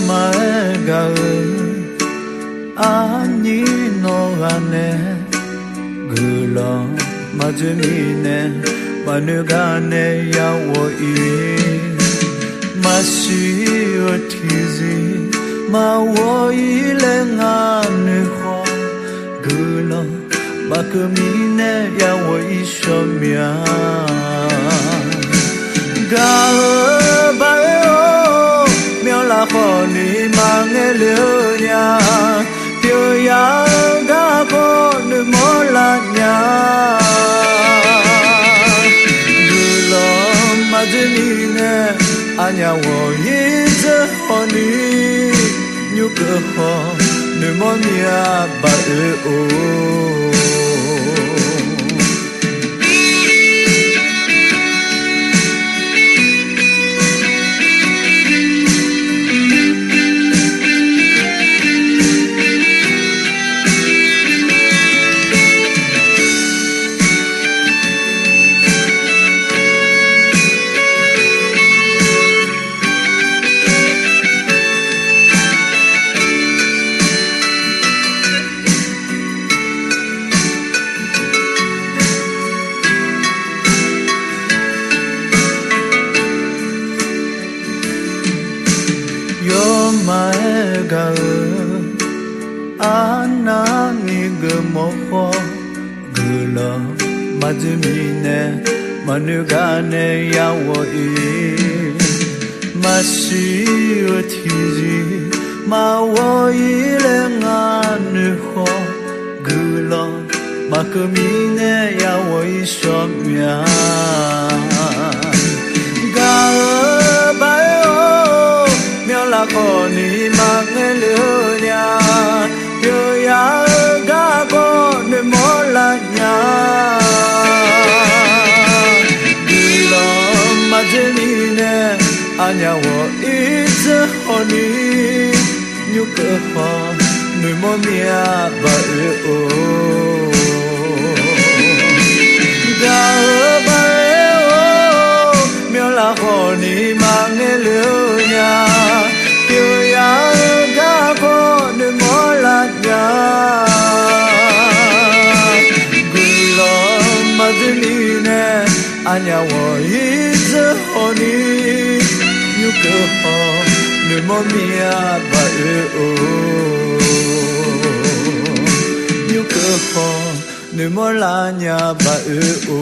前が兄の姉ぐらまずみねまぬがねやおいましおてじまおいれがぬほぐらまくみねやおいしょみゃがばよみょらほにまげるにゃぴょやがこぬもらにゃぐろまずみねあにゃおいずほににゅくほぬもみやばうお前があなにぐもほぐらまずみねまぬがねやおいましうてじまおいれがぬほぐらまくみねやおいしょみゃがばよみょらこにまげるにゃぴょやがこぬもらにゃぐろまじみねあにゃおいずほににゅくほぬもみやばうおがばよみょらほにまげるにゃぴょやがこぬもらにゃぐろまずみねあにゃおいずほににゅくほぬもみやばうおにゅくほぬもらにゃばうお